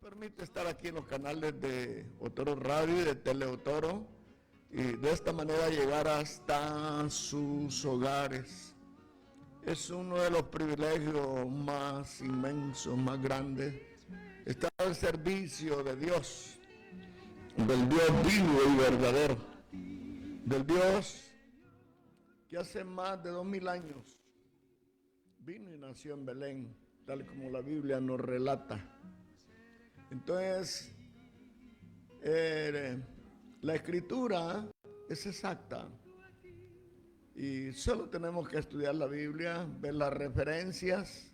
permite estar aquí en los canales de Otoro Radio y de Teleotoro y de esta manera llegar hasta sus hogares. Es uno de los privilegios más inmensos, más grandes, estar al servicio de Dios, del Dios vivo y verdadero, del Dios que hace más de 2000 años vino y nació en Belén, tal como la Biblia nos relata. Entonces, la escritura es exacta y solo tenemos que estudiar la Biblia, ver las referencias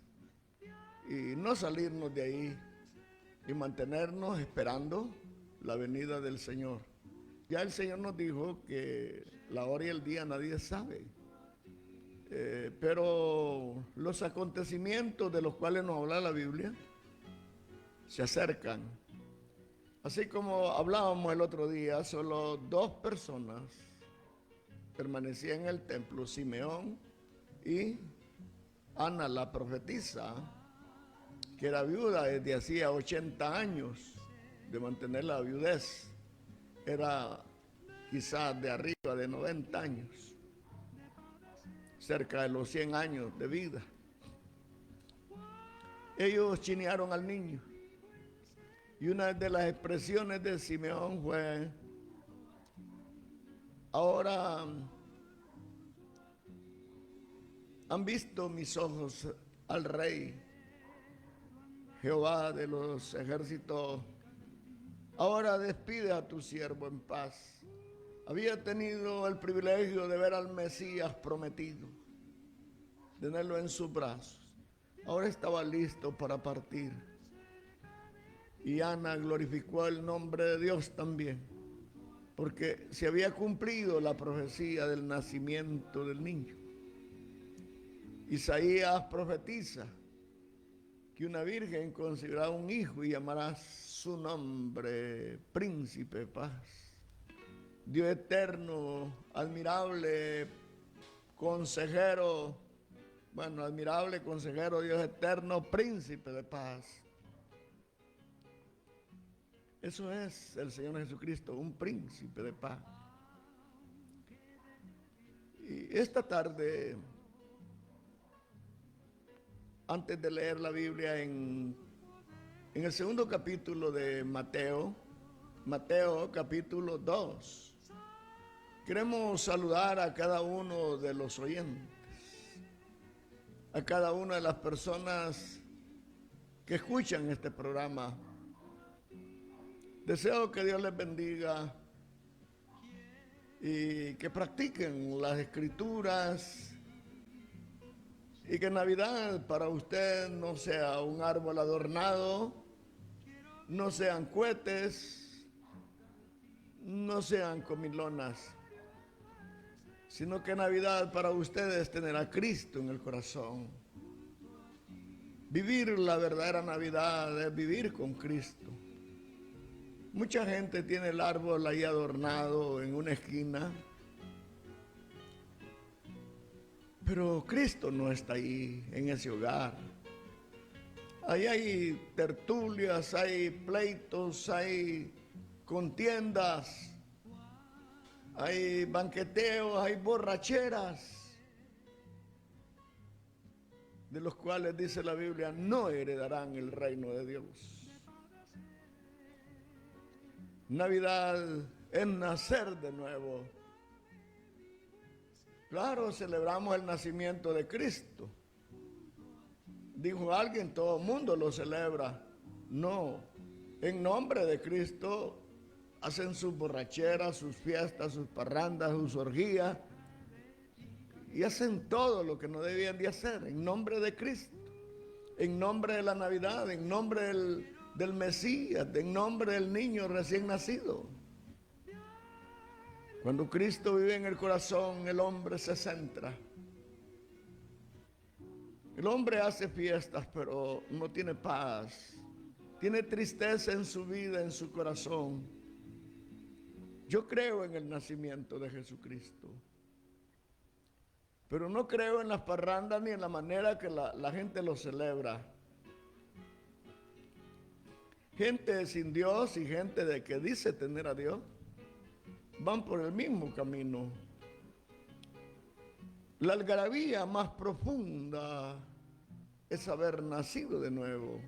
y no salirnos de ahí y mantenernos esperando la venida del Señor. Ya el Señor nos dijo que la hora y el día nadie sabe, pero los acontecimientos de los cuales nos habla la Biblia se acercan. Así como hablábamos el otro día, solo 2 personas permanecían en el templo, Simeón y Ana la profetisa, que era viuda desde hacía 80 años de mantener la viudez. Era quizás de arriba de 90 años, cerca de los 100 años de vida. Ellos chinearon al niño. Y una de las expresiones de Simeón fue: ahora han visto mis ojos al Rey, Jehová de los ejércitos. Ahora despide a tu siervo en paz. Había tenido el privilegio de ver al Mesías prometido, de tenerlo en sus brazos. Ahora estaba listo para partir. Y Ana glorificó el nombre de Dios también, porque se había cumplido la profecía del nacimiento del niño. Isaías profetiza que una virgen concebirá un hijo y llamará su nombre Príncipe de Paz. Dios eterno, admirable consejero, admirable consejero, Dios eterno, Príncipe de Paz. Eso es el Señor Jesucristo, un príncipe de paz. Y esta tarde, antes de leer la Biblia en el segundo capítulo de Mateo capítulo 2, queremos saludar a cada uno de los oyentes, a cada una de las personas que escuchan este programa. Deseo que Dios les bendiga y que practiquen las escrituras y que Navidad para usted no sea un árbol adornado, no sean cohetes, no sean comilonas, sino que Navidad para ustedes es tener a Cristo en el corazón. Vivir la verdadera Navidad es vivir con Cristo. Mucha gente tiene el árbol ahí adornado en una esquina, pero Cristo no está ahí en ese hogar. Ahí hay tertulias, hay pleitos, hay contiendas, hay banqueteos, hay borracheras, de los cuales dice la Biblia no heredarán el reino de Dios. Navidad es nacer de nuevo. Claro, celebramos el nacimiento de Cristo. Dijo alguien, todo el mundo lo celebra. No, en nombre de Cristo hacen sus borracheras, sus fiestas, sus parrandas, sus orgías y hacen todo lo que no debían de hacer en nombre de Cristo, en nombre de la Navidad, en nombre del Mesías, en nombre del niño recién nacido. Cuando Cristo vive en el corazón, el hombre se centra. El hombre hace fiestas, pero no tiene paz. Tiene tristeza en su vida, en su corazón. Yo creo en el nacimiento de Jesucristo, pero no creo en las parrandas ni en la manera que la gente lo celebra. Gente sin Dios y gente de que dice tener a Dios van por el mismo camino. La algarabía más profunda es haber nacido de nuevo.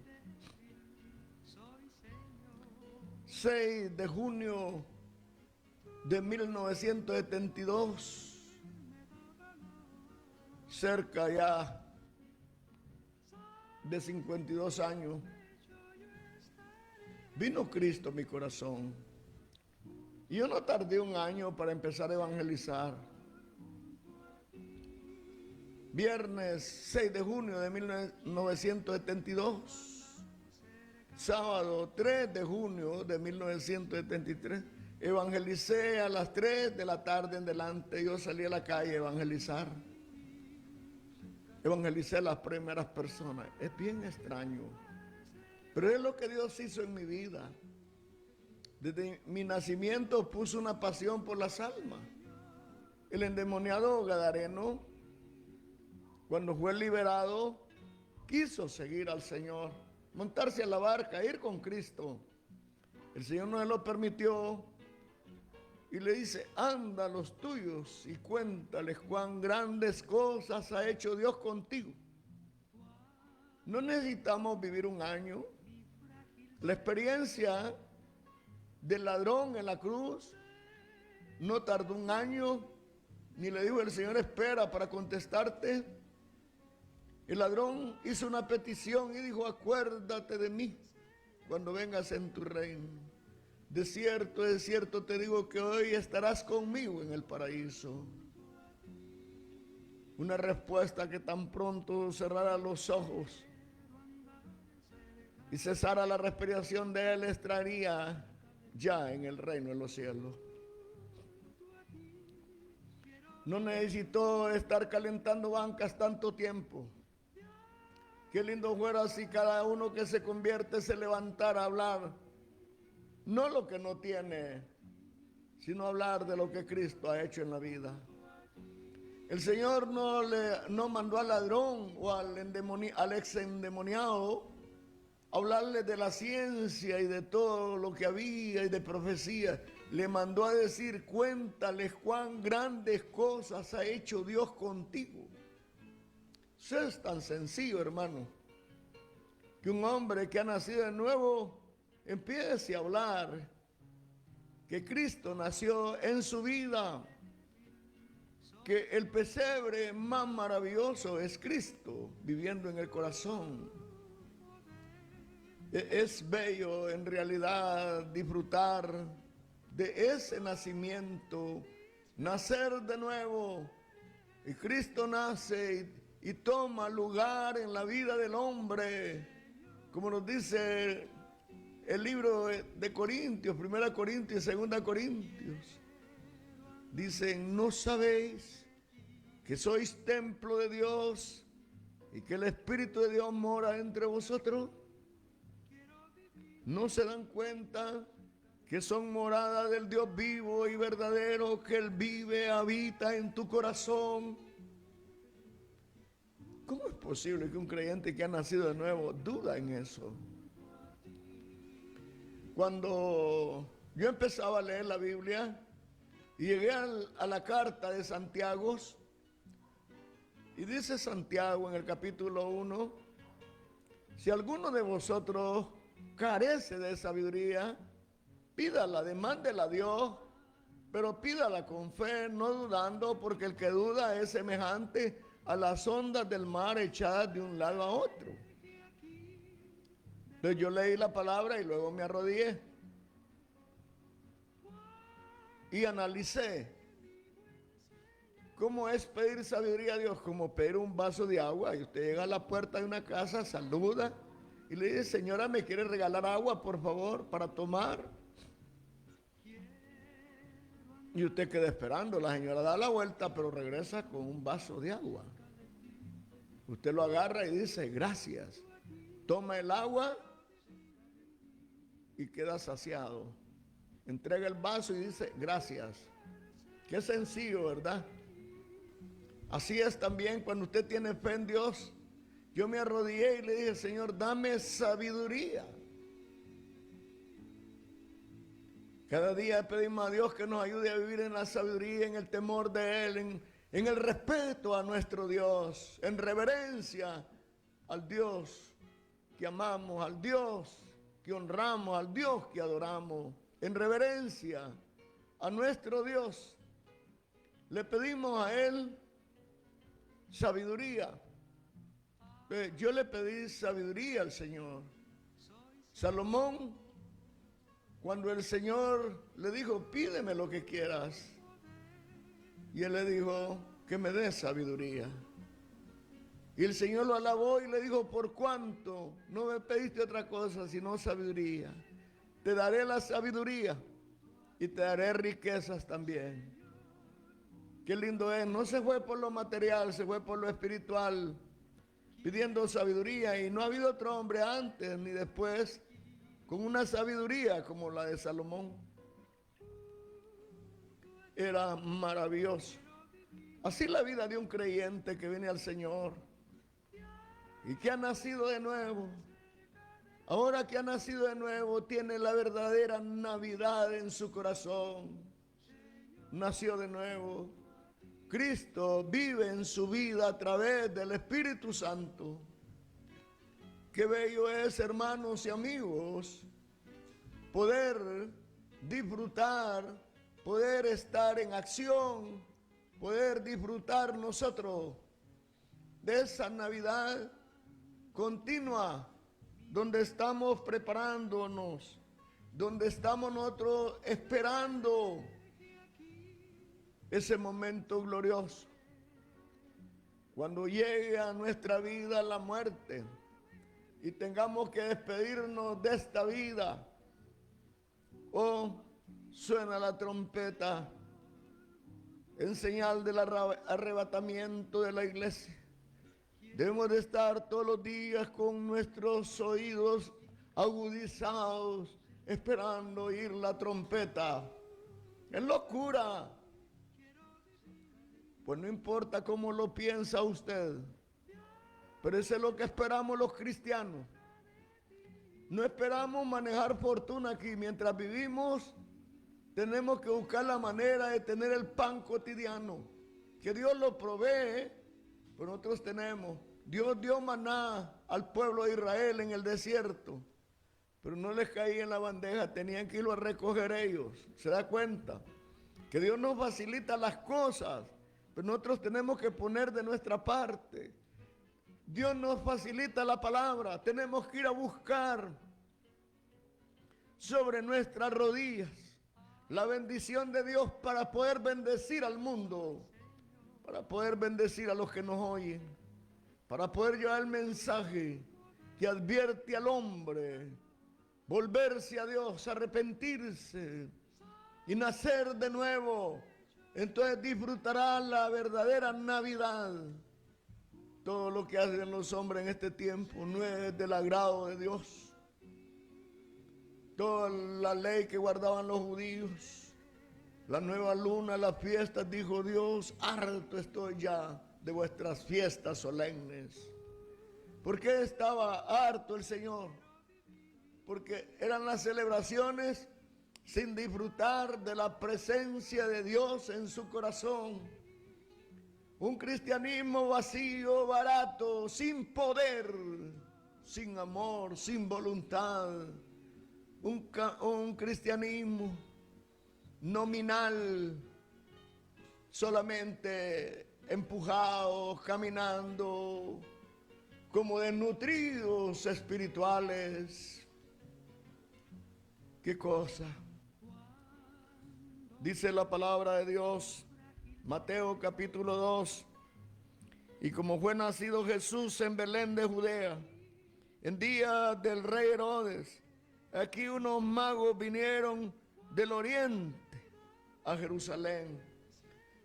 6 de junio de 1972, cerca ya de 52 años, vino Cristo a mi corazón. Y yo no tardé un año para empezar a evangelizar. Viernes 6 de junio de 1972, sábado 3 de junio de 1973, evangelicé a las 3 de la tarde en delante. Yo salí a la calle a evangelizar. Evangelicé a las primeras personas. Es bien extraño, pero es lo que Dios hizo en mi vida. Desde mi nacimiento puso una pasión por las almas. El endemoniado gadareno, cuando fue liberado, quiso seguir al Señor, montarse a la barca, ir con Cristo. El Señor no se lo permitió y le dice: anda a los tuyos y cuéntales cuán grandes cosas ha hecho Dios contigo. No necesitamos vivir un año. La experiencia del ladrón en la cruz no tardó un año, ni le dijo el Señor: espera para contestarte. El ladrón hizo una petición y dijo: acuérdate de mí cuando vengas en tu reino. De cierto te digo que hoy estarás conmigo en el paraíso. Una respuesta que tan pronto cerrara los ojos y cesara la respiración de él, estaría ya en el reino de los cielos. No necesitó estar calentando bancas tanto tiempo. Qué lindo fuera si cada uno que se convierte se levantara a hablar, no lo que no tiene, sino hablar de lo que Cristo ha hecho en la vida. El Señor no mandó al ladrón o al ex endemoniado a hablarle de la ciencia y de todo lo que había y de profecía. Le mandó a decir: cuéntales cuán grandes cosas ha hecho Dios contigo. Eso es tan sencillo, hermano, que un hombre que ha nacido de nuevo empiece a hablar que Cristo nació en su vida, que el pesebre más maravilloso es Cristo viviendo en el corazón. Es bello en realidad disfrutar de ese nacimiento, nacer de nuevo. Y Cristo nace y toma lugar en la vida del hombre, como nos dice el libro de Corintios, 1 Corintios y 2 Corintios. Dicen: ¿no sabéis que sois templo de Dios y que el Espíritu de Dios mora entre vosotros? ¿No se dan cuenta que son morada del Dios vivo y verdadero, que Él vive, habita en tu corazón? ¿Cómo es posible que un creyente que ha nacido de nuevo duda en eso? Cuando yo empezaba a leer la Biblia y llegué a la carta de Santiago, y dice Santiago en el capítulo 1: si alguno de vosotros carece de sabiduría, pídala, demándela a Dios, pero pídala con fe, no dudando, porque el que duda es semejante a las ondas del mar echadas de un lado a otro. Entonces yo leí la palabra y luego me arrodillé y analicé cómo es pedir sabiduría a Dios, como pedir un vaso de agua. Y usted llega a la puerta de una casa, saluda y le dice: señora, ¿me quiere regalar agua, por favor, para tomar? Y usted queda esperando. La señora da la vuelta, pero regresa con un vaso de agua. Usted lo agarra y dice: gracias. Toma el agua y queda saciado. Entrega el vaso y dice: gracias. Qué sencillo, ¿verdad? Así es también cuando usted tiene fe en Dios. Yo me arrodillé y le dije: Señor, dame sabiduría. Cada día pedimos a Dios que nos ayude a vivir en la sabiduría, en el temor de Él, en el respeto a nuestro Dios, en reverencia al Dios que amamos, al Dios que honramos, al Dios que adoramos, en reverencia a nuestro Dios. Le pedimos a Él sabiduría. Yo le pedí sabiduría al Señor. Salomón, cuando el Señor le dijo, pídeme lo que quieras, y él le dijo, que me dé sabiduría. Y el Señor lo alabó y le dijo, por cuanto no me pediste otra cosa sino sabiduría, te daré la sabiduría y te daré riquezas también. Qué lindo es, no se fue por lo material, se fue por lo espiritual, pidiendo sabiduría, y no ha habido otro hombre antes ni después con una sabiduría como la de Salomón. Era maravilloso. Así la vida de un creyente que viene al Señor y que ha nacido de nuevo. Ahora que ha nacido de nuevo, tiene la verdadera Navidad en su corazón. Nació de nuevo. Cristo vive en su vida a través del Espíritu Santo. Qué bello es, hermanos y amigos, poder disfrutar, poder estar en acción, poder disfrutar nosotros de esa Navidad continua, donde estamos preparándonos, donde estamos nosotros esperando ese momento glorioso, cuando llegue a nuestra vida la muerte y tengamos que despedirnos de esta vida. Suena la trompeta en señal del arrebatamiento de la iglesia. Debemos de estar todos los días con nuestros oídos agudizados, esperando oír la trompeta. Es locura. Pues no importa cómo lo piensa usted, pero eso es lo que esperamos los cristianos. No esperamos manejar fortuna aquí. Mientras vivimos, tenemos que buscar la manera de tener el pan cotidiano. Que Dios lo provee, pero nosotros tenemos. Dios dio maná al pueblo de Israel en el desierto, pero no les caía en la bandeja, tenían que irlo a recoger ellos. ¿Se da cuenta? Que Dios nos facilita las cosas, pero nosotros tenemos que poner de nuestra parte. Dios nos facilita la palabra, tenemos que ir a buscar sobre nuestras rodillas la bendición de Dios para poder bendecir al mundo, para poder bendecir a los que nos oyen, para poder llevar el mensaje que advierte al hombre, volverse a Dios, arrepentirse y nacer de nuevo. Entonces disfrutará la verdadera Navidad. Todo lo que hacen los hombres en este tiempo no es del agrado de Dios. Toda la ley que guardaban los judíos, la nueva luna, las fiestas, dijo Dios, harto estoy ya de vuestras fiestas solemnes. ¿Por qué estaba harto el Señor? Porque eran las celebraciones sin disfrutar de la presencia de Dios en su corazón. Un cristianismo vacío, barato, sin poder, sin amor, sin voluntad. Un cristianismo nominal, solamente empujados, caminando, como desnutridos espirituales. ¿Qué cosa? Dice la palabra de Dios, Mateo capítulo 2, y como fue nacido Jesús en Belén de Judea, en día del rey Herodes, aquí unos magos vinieron del oriente a Jerusalén.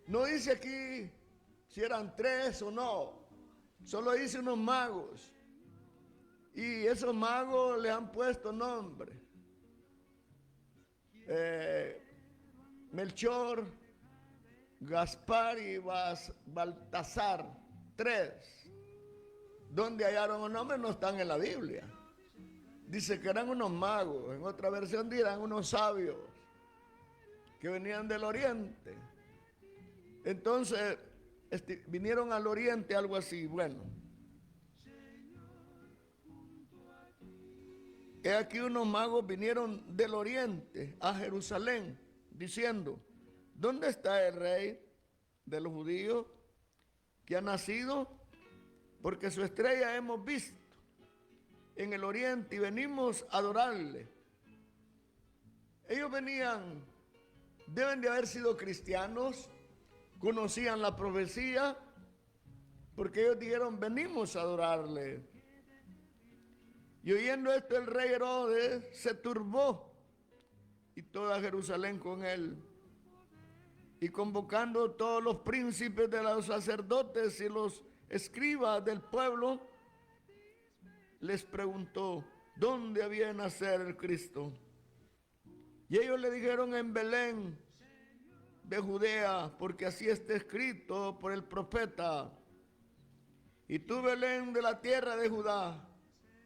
No dice aquí si eran 3 o no, solo dice unos magos. Y esos magos le han puesto nombre. Melchor, Gaspar y Baltasar, 3. ¿Dónde hallaron los nombres? No están en la Biblia. Dice que eran unos magos, en otra versión dirán unos sabios. que venían del oriente. Entonces, vinieron al oriente, algo así. Bueno, he aquí unos magos vinieron del oriente a Jerusalén, diciendo: ¿dónde está el rey de los judíos que ha nacido? Porque su estrella hemos visto en el oriente y venimos a adorarle. Ellos venían, deben de haber sido cristianos, conocían la profecía, porque ellos dijeron: venimos a adorarle. Y oyendo esto, el rey Herodes se turbó, y toda Jerusalén con él. Y convocando todos los príncipes de los sacerdotes y los escribas del pueblo, les preguntó dónde había de nacer el Cristo. Y ellos le dijeron: en Belén de Judea, porque así está escrito por el profeta: y tú, Belén, de la tierra de Judá,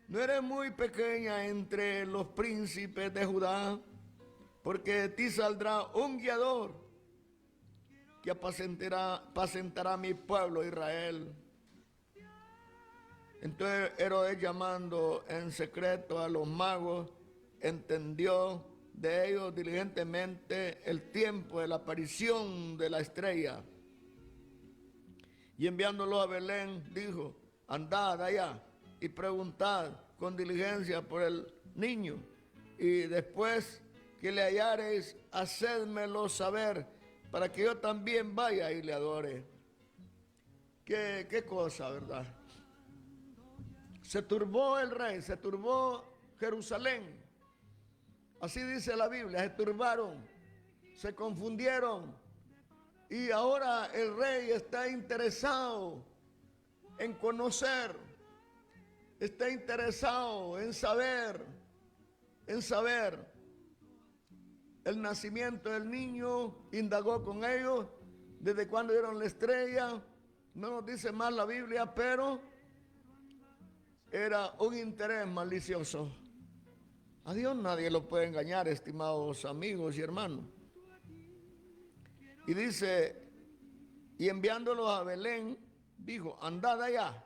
no eres muy pequeña entre los príncipes de Judá, porque de ti saldrá un guiador que apacentará a mi pueblo Israel. Entonces Herodes, llamando en secreto a los magos, entendió de ellos diligentemente el tiempo de la aparición de la estrella. Y enviándolo a Belén, dijo: andad allá y preguntad con diligencia por el niño, y después que le hallareis, hacedmelo saber, para que yo también vaya y le adore. Qué cosa, ¿verdad? Se turbó el rey, se turbó Jerusalén. Así dice la Biblia, se turbaron, se confundieron. Y ahora el rey está interesado en conocer, está interesado en saber el nacimiento del niño. Indagó con ellos desde cuándo vieron la estrella. No nos dice más la Biblia, pero era un interés malicioso. A Dios nadie lo puede engañar, estimados amigos y hermanos. Y dice: y enviándolos a Belén, dijo: andad allá,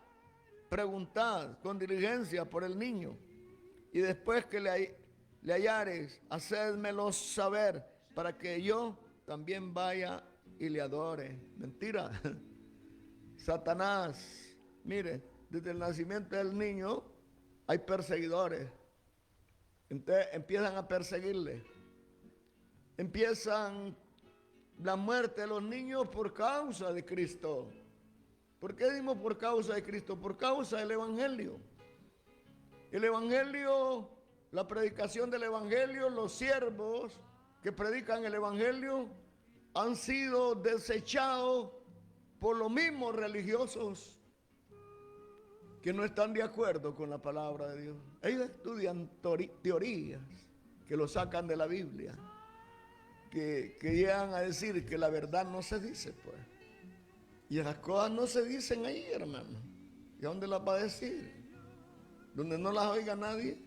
preguntad con diligencia por el niño, y después que le hallareis, hacedmelo saber, para que yo también vaya y le adore. Mentira. Satanás, mire, desde el nacimiento del niño hay perseguidores. Entonces empiezan a perseguirle. Empiezan la muerte de los niños por causa de Cristo. ¿Por qué dimos por causa de Cristo? Por causa del Evangelio. El Evangelio, la predicación del Evangelio, los siervos que predican el Evangelio han sido desechados por los mismos religiosos que no están de acuerdo con la palabra de Dios. Ellos estudian teorías que lo sacan de la Biblia, que llegan a decir que la verdad no se dice, pues. Y esas cosas no se dicen ahí, hermano. ¿Y a dónde las va a decir? Donde no las oiga nadie.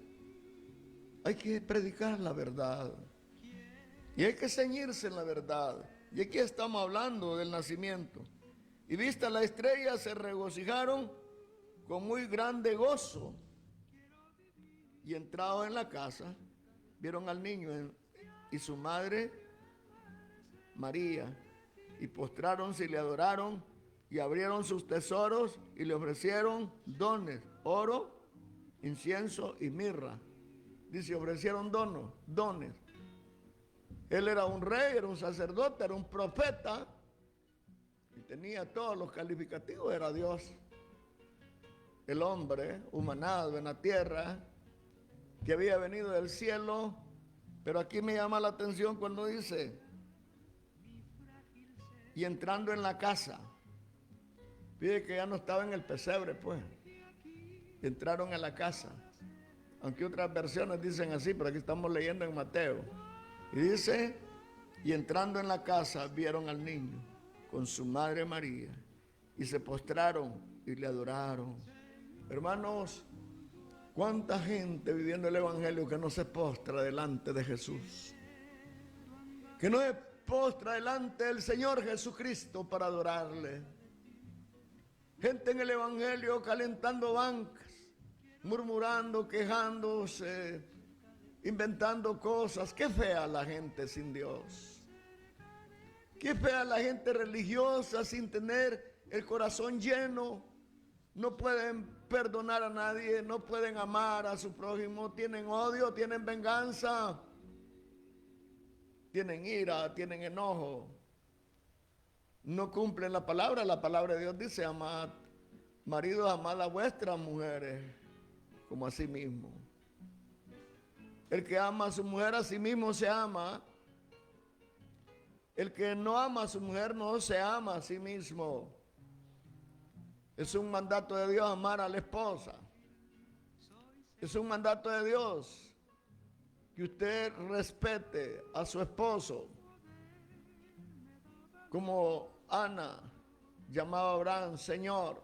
Hay que predicar la verdad. Y hay que ceñirse en la verdad. Y aquí estamos hablando del nacimiento. Y vista la estrella, se regocijaron con muy grande gozo. Y entrados en la casa, vieron al niño y su madre María, y postráronse y le adoraron, y abrieron sus tesoros y le ofrecieron dones: oro, incienso y mirra. Dice, ofrecieron dones. Él era un rey, era un sacerdote, era un profeta, y tenía todos los calificativos. Era Dios, el hombre humanado en la tierra, que había venido del cielo. Pero aquí me llama la atención cuando dice: y entrando en la casa. Fíjate que ya no estaba en el pesebre, pues. Entraron a la casa. Aunque otras versiones dicen así, pero aquí estamos leyendo en Mateo. Y dice: y entrando en la casa vieron al niño con su madre María, y se postraron y le adoraron. Hermanos, cuánta gente viviendo el Evangelio que no se postra delante de Jesús, que no se postra delante del Señor Jesucristo para adorarle. Gente en el Evangelio calentando bancas, murmurando, quejándose, inventando cosas. Qué fea la gente sin Dios. Qué fea la gente religiosa sin tener el corazón lleno. No pueden perdonar a nadie, no pueden amar a su prójimo, tienen odio, tienen venganza, tienen ira, tienen enojo. No cumplen la palabra de Dios dice, amad, maridos, amad a vuestras mujeres como a sí mismo. El que ama a su mujer a sí mismo se ama. El que no ama a su mujer no se ama a sí mismo. Es un mandato de Dios amar a la esposa. Es un mandato de Dios que usted respete a su esposo. Como Ana llamaba a Abraham, Señor.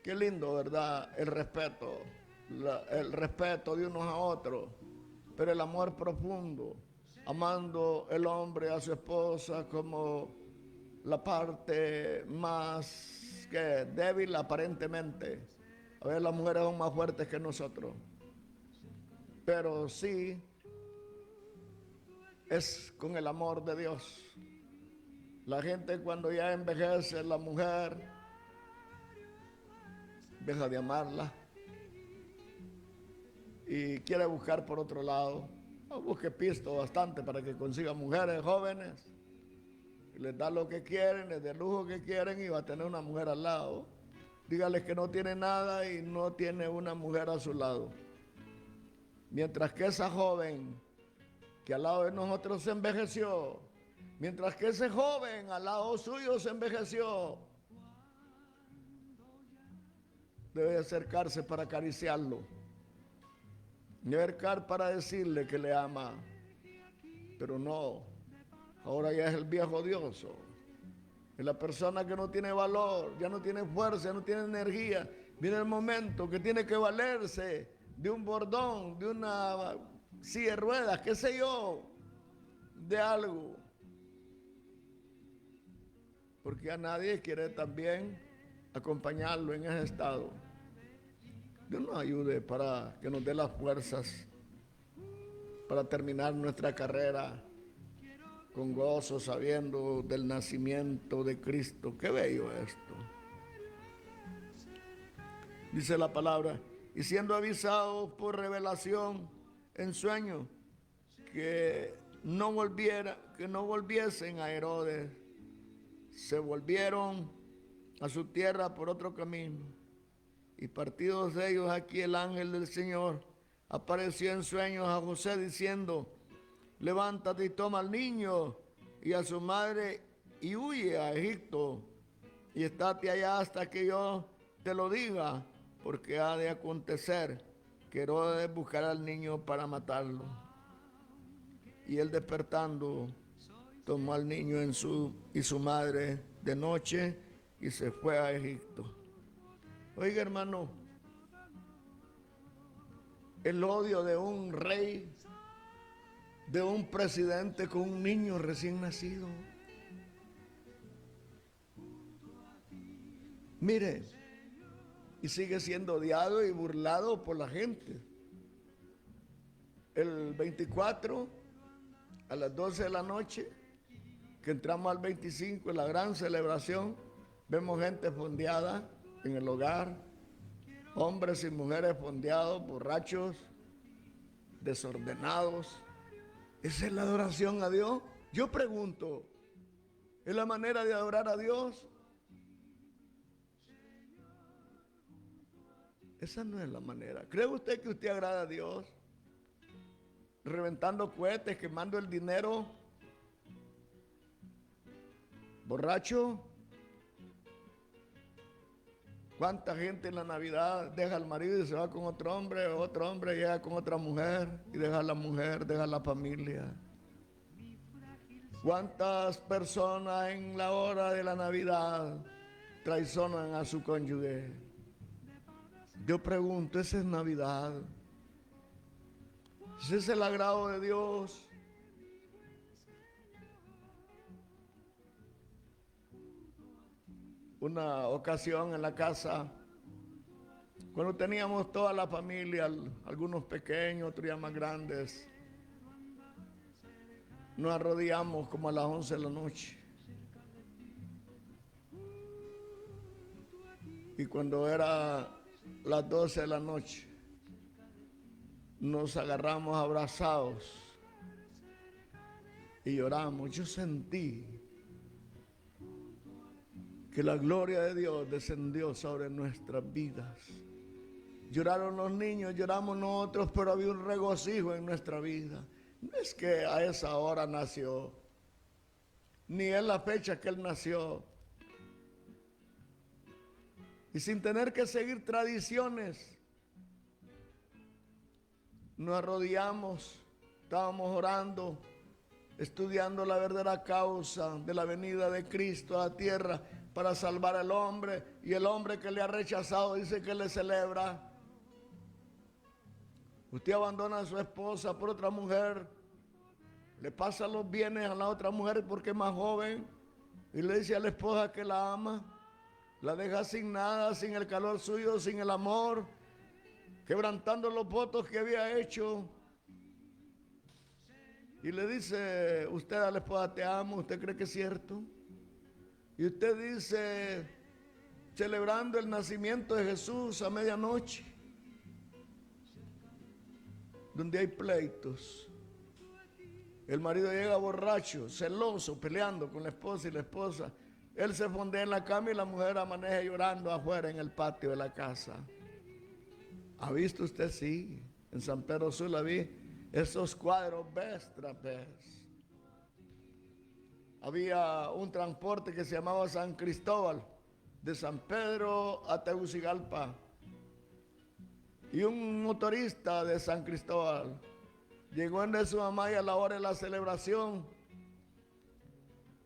Qué lindo, ¿verdad? El respeto de unos a otros. Pero el amor profundo, amando el hombre a su esposa como la parte más débil aparentemente. A ver, las mujeres son más fuertes que nosotros. Pero sí es con el amor de Dios. La gente cuando ya envejece, la mujer deja de amarla y quiere buscar por otro lado. Busque pisto bastante para que consiga mujeres jóvenes y les da lo que quieren, les da el lujo que quieren y va a tener una mujer al lado. Dígales que no tiene nada y no tiene una mujer a su lado. Mientras que esa joven que al lado de nosotros se envejeció, mientras que ese joven al lado suyo se envejeció, debe acercarse para acariciarlo, debe acercar para decirle que le ama, pero no, ahora ya es el viejo odioso, es la persona que no tiene valor, ya no tiene fuerza, ya no tiene energía. Viene el momento que tiene que valerse de un bordón, de una silla de ruedas, qué sé yo, de algo, porque a nadie quiere también acompañarlo en ese estado. Dios nos ayude para que nos dé las fuerzas para terminar nuestra carrera con gozo, sabiendo del nacimiento de Cristo. Qué bello esto. Dice la palabra, y siendo avisados por revelación en sueño que no volviesen a Herodes, se volvieron a su tierra por otro camino. Y partidos de ellos aquí, el ángel del Señor apareció en sueños a José diciendo, levántate y toma al niño y a su madre y huye a Egipto y estate allá hasta que yo te lo diga, porque ha de acontecer que Herodes buscará al niño para matarlo. Y él despertando tomó al niño y su madre de noche y se fue a Egipto. Oiga, hermano, el odio de un rey, de un presidente con un niño recién nacido. Mire, y sigue siendo odiado y burlado por la gente. El 24, a las 12 de la noche, que entramos al 25, en la gran celebración, vemos gente fondeada en el hogar, hombres y mujeres fondeados, borrachos, desordenados. ¿Esa es la adoración a Dios? Yo pregunto, ¿es la manera de adorar a Dios? Esa no es la manera. ¿Cree usted que usted agrada a Dios? Reventando cohetes, quemando el dinero, borracho. ¿Cuánta gente en la Navidad deja al marido y se va con otro hombre llega con otra mujer y deja a la mujer, deja a la familia? ¿Cuántas personas en la hora de la Navidad traicionan a su cónyuge? Yo pregunto, ¿esa es Navidad? ¿Ese es el agrado de Dios? una ocasión en la casa, cuando teníamos toda la familia, algunos pequeños, otros ya más grandes, nos arrodillamos como a las 11 de la noche. Y cuando era las 12 de la noche, nos agarramos abrazados y lloramos. Yo sentí que la gloria de Dios descendió sobre nuestras vidas. Lloraron los niños, lloramos nosotros, pero había un regocijo en nuestra vida. No es que a esa hora nació, ni es la fecha que él nació. Y sin tener que seguir tradiciones, nos arrodillamos, estábamos orando, estudiando la verdadera causa de la venida de Cristo a la tierra para salvar al hombre. Y el hombre que le ha rechazado dice que le celebra. Usted abandona a su esposa por otra mujer, le pasa los bienes a la otra mujer porque es más joven y le dice a la esposa que la ama, la deja sin nada, sin el calor suyo, sin el amor, quebrantando los votos que había hecho. Y le dice usted a la esposa, te amo, ¿usted cree que es cierto? Y usted dice, celebrando el nacimiento de Jesús a medianoche, donde hay pleitos. El marido llega borracho, celoso, peleando con la esposa y la esposa. Él se fondea en la cama y la mujer amanece llorando afuera en el patio de la casa. ¿Ha visto usted? Sí, en San Pedro Sula vi esos cuadros béstrapes. Había un transporte que se llamaba San Cristóbal, de San Pedro a Tegucigalpa. Y un motorista de San Cristóbal llegó en de su mamá y a la hora de la celebración,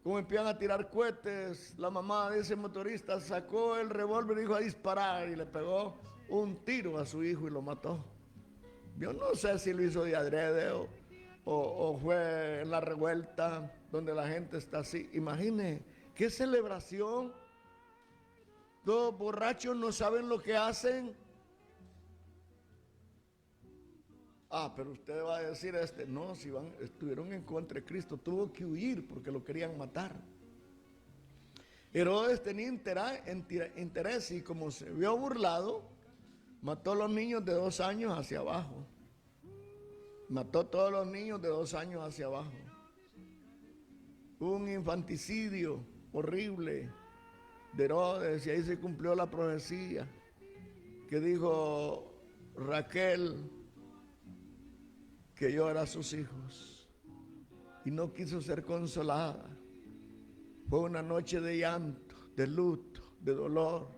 como empiezan a tirar cohetes, la mamá de ese motorista sacó el revólver y dijo a disparar y le pegó un tiro a su hijo y lo mató. Yo no sé si lo hizo de adrede o fue en la revuelta donde la gente está así. Imagine, qué celebración. Los borrachos no saben lo que hacen. Pero usted va a decir no, si estuvieron en contra de Cristo, tuvo que huir porque lo querían matar. Herodes tenía interés y como se vio burlado, mató a los niños de 2 años hacia abajo. Mató a todos los niños de 2 años hacia abajo. Hubo un infanticidio horrible de Herodes y ahí se cumplió la profecía que dijo Raquel, que llora a sus hijos y no quiso ser consolada. Fue una noche de llanto, de luto, de dolor.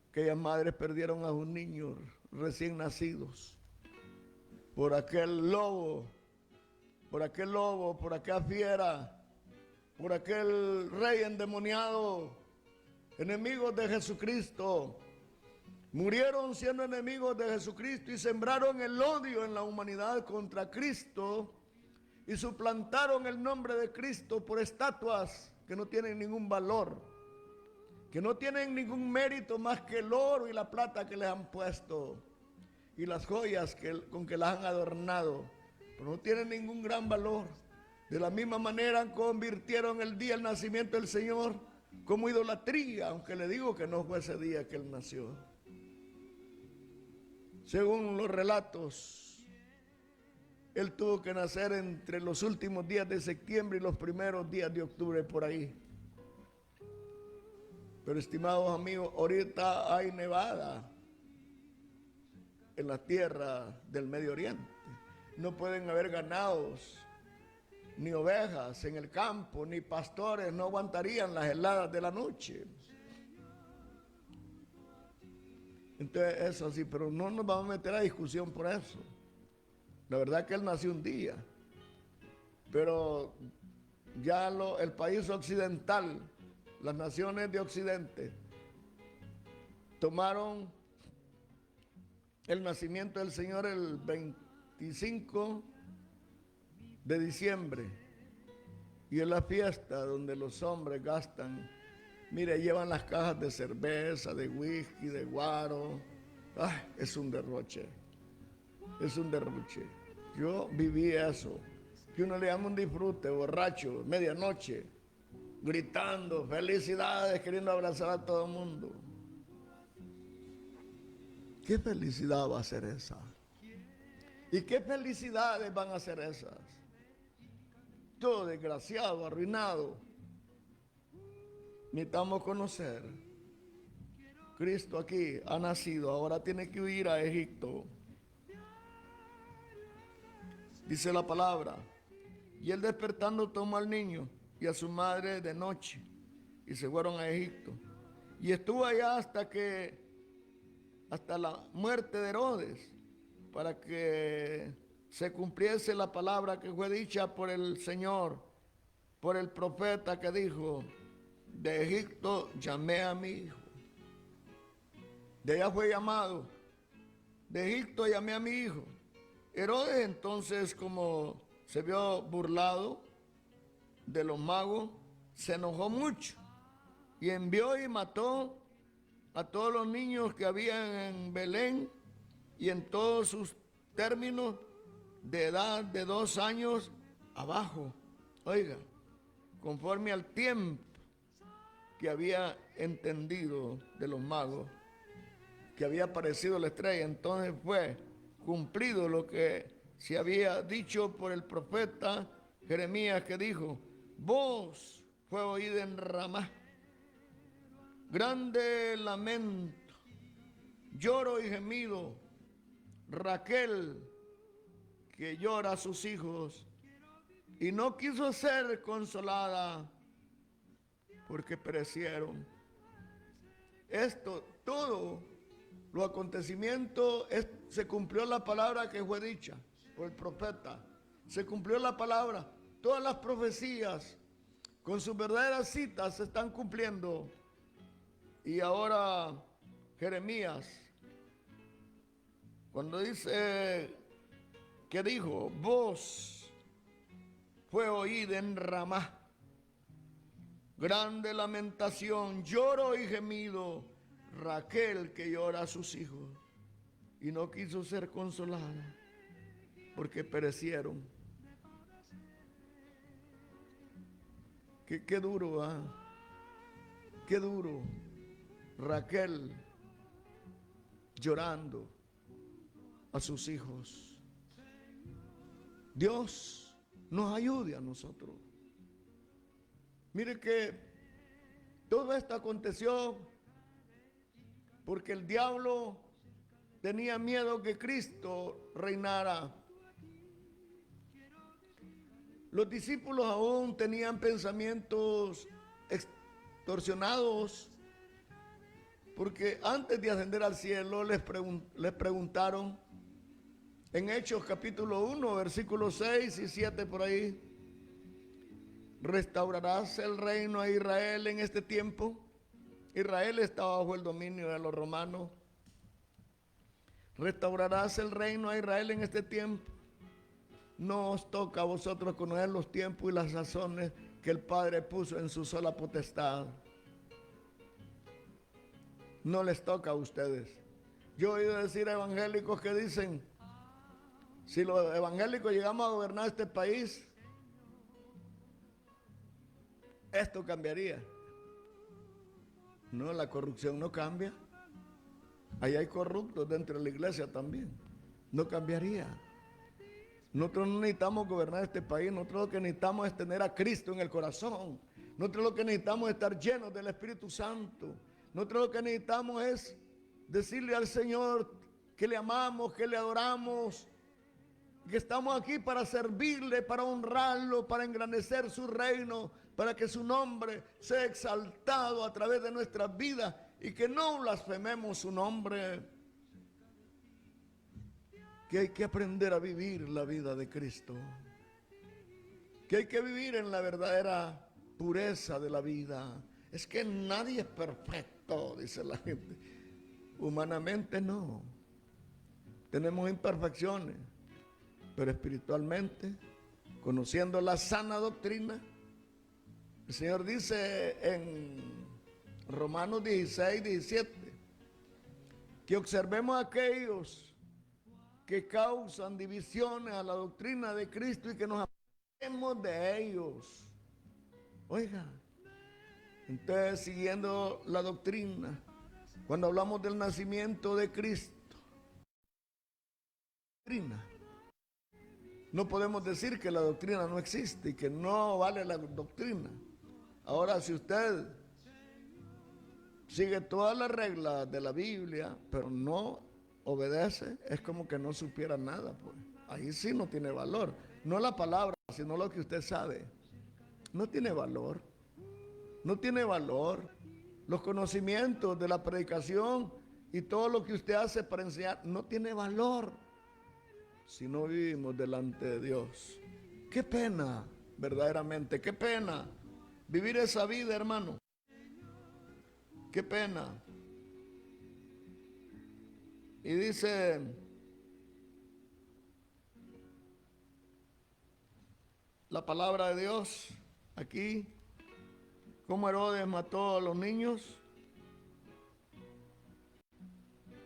Aquellas madres perdieron a sus niños recién nacidos por aquel lobo, por aquella fiera, por aquel rey endemoniado, enemigos de Jesucristo. Murieron siendo enemigos de Jesucristo y sembraron el odio en la humanidad contra Cristo y suplantaron el nombre de Cristo por estatuas que no tienen ningún valor, que no tienen ningún mérito más que el oro y la plata que les han puesto y las joyas con que las han adornado, pero no tienen ningún gran valor. De la misma manera convirtieron el día del nacimiento del Señor como idolatría, aunque le digo que no fue ese día que Él nació. Según los relatos, Él tuvo que nacer entre los últimos días de septiembre y los primeros días de octubre, por ahí. Pero estimados amigos, ahorita hay nevada en la tierra del Medio Oriente. No pueden haber ganados, ni ovejas en el campo, ni pastores, no aguantarían las heladas de la noche. Entonces eso sí, pero no nos vamos a meter a discusión por eso. La verdad que Él nació un día, pero ya el país occidental, las naciones de Occidente, tomaron el nacimiento del Señor el 25 de diciembre y es la fiesta donde los hombres gastan Mire, llevan las cajas de cerveza, de whisky, de guaro. Ay, es un derroche. Es un derroche. Yo viví eso. Que uno le llama un disfrute, borracho, medianoche, gritando, felicidades, queriendo abrazar a todo el mundo. ¿Qué felicidad va a ser esa? ¿Y qué felicidades van a ser esas? Todo desgraciado, arruinado. Necesitamos conocer. Cristo aquí ha nacido, ahora tiene que huir a Egipto. Dice la palabra, y él despertando tomó al niño y a su madre de noche y se fueron a Egipto. Y estuvo allá hasta la muerte de Herodes, para que se cumpliese la palabra que fue dicha por el Señor, por el profeta que dijo, de Egipto llamé a mi hijo. De allá fue llamado, de Egipto llamé a mi hijo. Herodes entonces, como se vio burlado de los magos, se enojó mucho y envió y mató a todos los niños que habían en Belén y en todos sus términos de edad de 2 años abajo. Oiga, conforme al tiempo que había entendido de los magos, que había aparecido la estrella, entonces fue cumplido lo que se había dicho por el profeta Jeremías, que dijo, voz fue oída en Ramá, grande lamento, lloro y gemido, Raquel que llora a sus hijos y no quiso ser consolada porque perecieron. Esto, todo los acontecimientos, se cumplió la palabra que fue dicha por el profeta. Se cumplió la palabra. Todas las profecías con sus verdaderas citas se están cumpliendo. Y ahora Jeremías, cuando dice que dijo, voz fue oída en Ramá, grande lamentación, lloro y gemido, Raquel que llora a sus hijos y no quiso ser consolada porque perecieron. Qué duro, ¿ah? Qué duro. Raquel llorando a sus hijos. Dios nos ayude a nosotros. Mire que todo esto aconteció porque el diablo tenía miedo que Cristo reinara. Los discípulos aún tenían pensamientos extorsionados, porque antes de ascender al cielo les preguntaron en Hechos capítulo 1, versículos 6 y 7 por ahí, ¿restaurarás el reino a Israel en este tiempo? Israel estaba bajo el dominio de los romanos. ¿Restaurarás el reino a Israel en este tiempo? No os toca a vosotros conocer los tiempos y las razones que el Padre puso en su sola potestad. No les toca a ustedes. Yo he oído decir a evangélicos que dicen, si los evangélicos llegamos a gobernar este país, esto cambiaría. No, la corrupción no cambia. Ahí hay corruptos dentro de la iglesia también. No cambiaría. Nosotros no necesitamos gobernar este país. Nosotros lo que necesitamos es tener a Cristo en el corazón. Nosotros lo que necesitamos es estar llenos del Espíritu Santo. Nosotros lo que necesitamos es decirle al Señor que le amamos, que le adoramos, que estamos aquí para servirle, para honrarlo, para engrandecer su reino, para que su nombre sea exaltado a través de nuestras vidas y que no blasfememos su nombre. Que hay que aprender a vivir la vida de Cristo, que hay que vivir en la verdadera pureza de la vida. Es que nadie es perfecto, dice la gente. Humanamente no. Tenemos imperfecciones, pero espiritualmente, conociendo la sana doctrina, el Señor dice en Romanos 16, 17. Que observemos a aquellos que causan divisiones a la doctrina de Cristo y que nos apartemos de ellos. Oiga, entonces siguiendo la doctrina, cuando hablamos del nacimiento de Cristo, no podemos decir que la doctrina no existe y que no vale la doctrina. Ahora, si usted sigue todas las reglas de la Biblia, pero no obedece, es como que no supiera nada, pues. Ahí sí no tiene valor. No la palabra, sino lo que usted sabe. No tiene valor. No tiene valor. Los conocimientos de la predicación y todo lo que usted hace para enseñar no tiene valor si no vivimos delante de Dios. Qué pena, verdaderamente, qué pena vivir esa vida, hermano. Qué pena. Y dice, la palabra de Dios aquí, cómo Herodes mató a los niños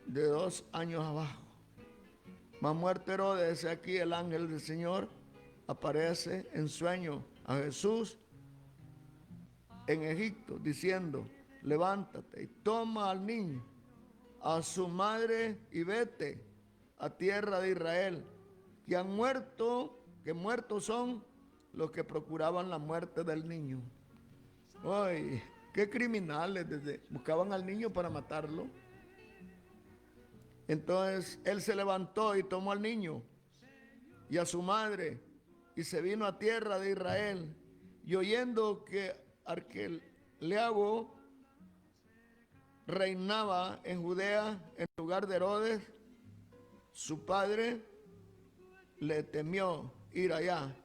de 2 años abajo. Mas muerto Herodes, aquí el ángel del Señor aparece en sueño a Jesús en Egipto, diciendo, levántate y toma al niño, a su madre y vete a tierra de Israel, que muertos son los que procuraban la muerte del niño. Ay, qué criminales, buscaban al niño para matarlo. Entonces él se levantó y tomó al niño y a su madre y se vino a tierra de Israel, y oyendo que Arquelao reinaba en Judea en lugar de Herodes, su padre, le temió ir allá,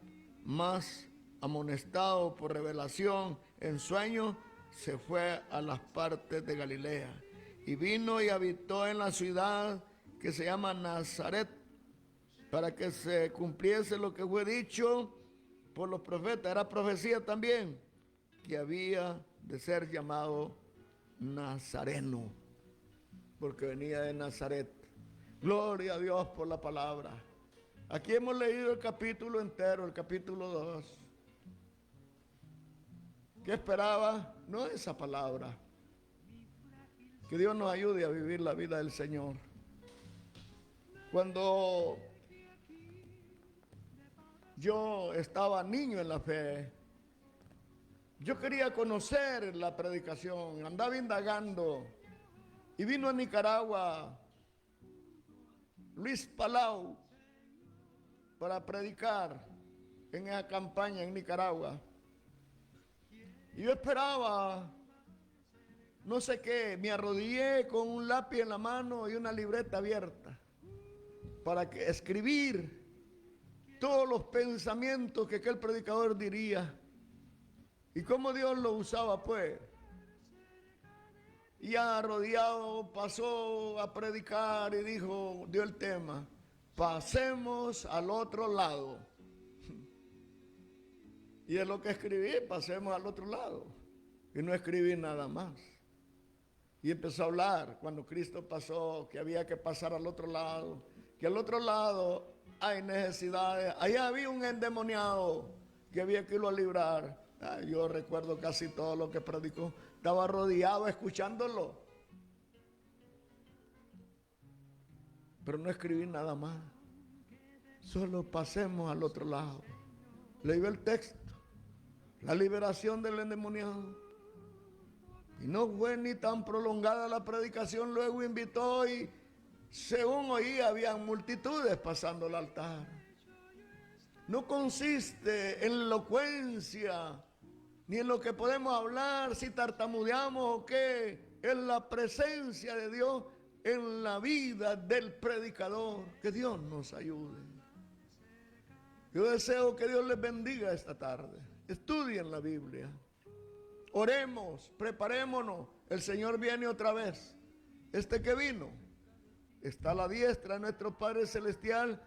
mas amonestado por revelación en sueño, se fue a las partes de Galilea y vino y habitó en la ciudad que se llama Nazaret, para que se cumpliese lo que fue dicho por los profetas. Era profecía también, que había de ser llamado Nazareno, porque venía de Nazaret. Gloria a Dios por la palabra. Aquí hemos leído el capítulo entero, el capítulo 2. ¿Qué esperaba? No esa palabra. Que Dios nos ayude a vivir la vida del Señor. Cuando yo estaba niño en la fe, yo quería conocer la predicación, andaba indagando, y vino a Nicaragua Luis Palau para predicar en esa campaña en Nicaragua. Y yo esperaba, no sé qué, me arrodillé con un lápiz en la mano y una libreta abierta para escribir todos los pensamientos que aquel predicador diría y cómo Dios lo usaba, pues. Y arrodillado pasó a predicar y dio el tema, pasemos al otro lado. Y es lo que escribí, pasemos al otro lado. Y no escribí nada más. Y empezó a hablar cuando Cristo pasó, que había que pasar al otro lado, que al otro lado hay necesidades. Allá había un endemoniado que había que irlo a librar. Yo recuerdo casi todo lo que predicó. Estaba rodeado escuchándolo. Pero no escribí nada más. Solo pasemos al otro lado. Leí el texto. La liberación del endemoniado. Y no fue ni tan prolongada la predicación. Luego invitó y según oí habían multitudes pasando el altar. No consiste en elocuencia ni en lo que podemos hablar, si tartamudeamos o qué. Es la presencia de Dios en la vida del predicador. Que Dios nos ayude. Yo deseo que Dios les bendiga esta tarde. Estudien la Biblia. Oremos, preparémonos. El Señor viene otra vez. Este que vino está a la diestra de nuestro Padre Celestial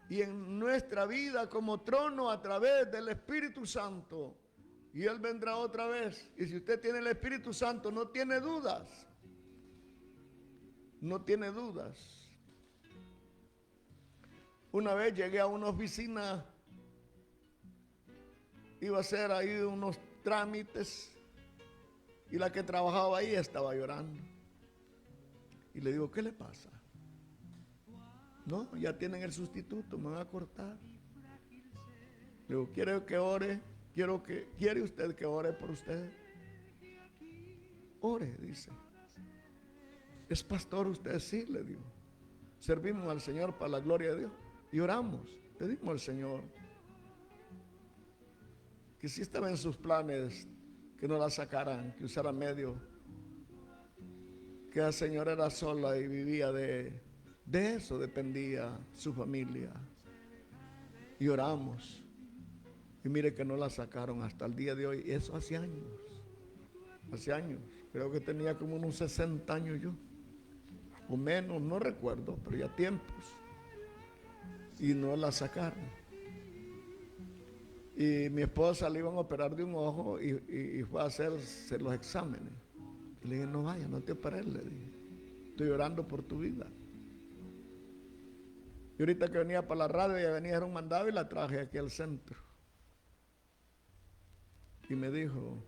y en nuestra vida como trono a través del Espíritu Santo y Él vendrá otra vez. Y si usted tiene el Espíritu Santo, no tiene dudas. No tiene dudas. Una vez llegué a una oficina, iba a hacer ahí unos trámites, y la que trabajaba ahí estaba llorando. Y le digo, ¿qué le pasa? No, ya tienen el sustituto, me van a cortar. Le digo, ¿quiere que ore? ¿Quiere usted que ore por usted? Ore, dice. ¿Es pastor usted? Sí, le digo. Servimos al Señor para la gloria de Dios. Y oramos, pedimos al Señor que si estaba en sus planes, que no la sacaran, que usara medio, que la señora era sola y vivía de eso, dependía su familia. Y oramos. Y mire que no la sacaron hasta el día de hoy. Eso hace años. Hace años. Creo que tenía como unos 60 años yo. O menos, no recuerdo, pero ya tiempos. Y no la sacaron. Y mi esposa le iban a operar de un ojo y fue a hacerse los exámenes. Y le dije, no vaya, no te operes, le dije. Estoy orando por tu vida. Y ahorita que venía para la radio, ella venía a hacer un mandado y la traje aquí al centro. Y me dijo,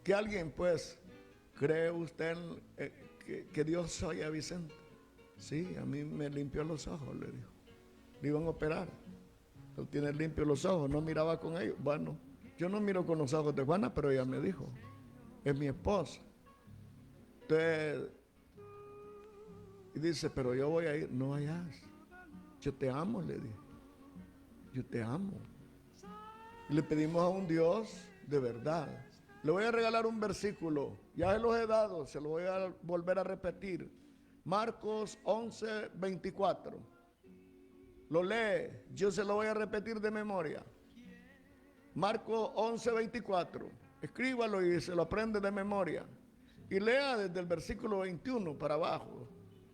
que alguien pues, ¿cree usted que Dios oye a Vicente? Sí, a mí me limpió los ojos, le dijo. Le iban a operar. Él tiene limpios los ojos, no miraba con ellos. Bueno, yo no miro con los ojos de Juana, pero ella me dijo, es mi esposa. Entonces, y dice, pero yo voy a ir. No vayas. Yo te amo, le dije. Yo te amo. Y le pedimos a un Dios de verdad. Le voy a regalar un versículo. Ya se los he dado, se lo voy a volver a repetir. Marcos 11, 24. Lo lee, yo se lo voy a repetir de memoria. Marcos 11, 24. Escríbalo y se lo aprende de memoria. Y lea desde el versículo 21 para abajo.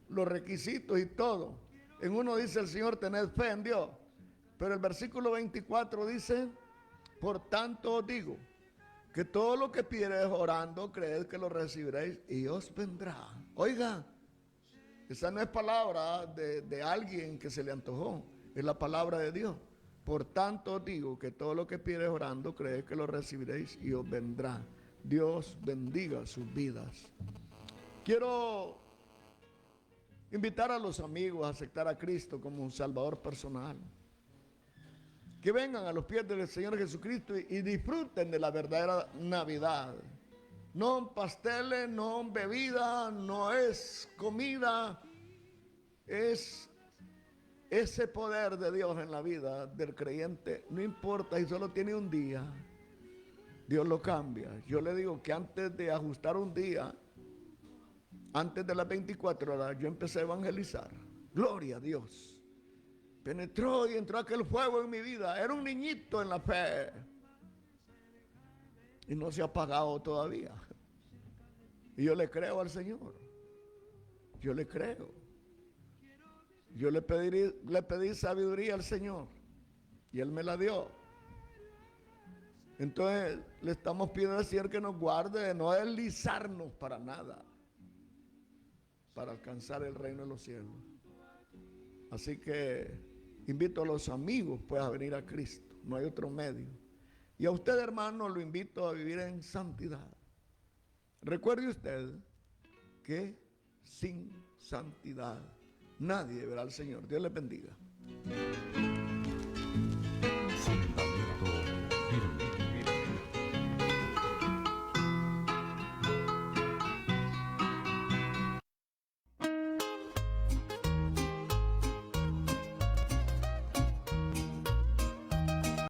Los requisitos y todo. En uno dice el Señor, tened fe en Dios. Pero el versículo 24 dice, por tanto os digo, que todo lo que pidiereis orando, creed que lo recibiréis y os vendrá. Oiga, esa no es palabra de alguien que se le antojó, es la palabra de Dios. Por tanto os digo que todo lo que pidiereis orando, creed que lo recibiréis y os vendrá. Dios bendiga sus vidas. Quiero invitar a los amigos a aceptar a Cristo como un Salvador personal. Que vengan a los pies del Señor Jesucristo y disfruten de la verdadera Navidad. No pasteles, no bebida, no es comida, es ese poder de Dios en la vida del creyente. No importa si solo tiene un día, Dios lo cambia. Yo le digo que antes de ajustar un día, antes de las 24 horas, yo empecé a evangelizar. Gloria a Dios. Penetró y entró aquel fuego en mi vida. Era un niñito en la fe. Y no se ha apagado todavía. Y yo le creo al Señor. Yo le creo. Yo le pedí sabiduría al Señor. Y Él me la dio. Entonces le estamos pidiendo al Señor que nos guarde de no deslizarnos para nada. Para alcanzar el reino de los cielos. Así que invito a los amigos pues a venir a Cristo. No hay otro medio. Y a usted, hermano, lo invito a vivir en santidad. Recuerde usted que sin santidad nadie verá al Señor. Dios les bendiga.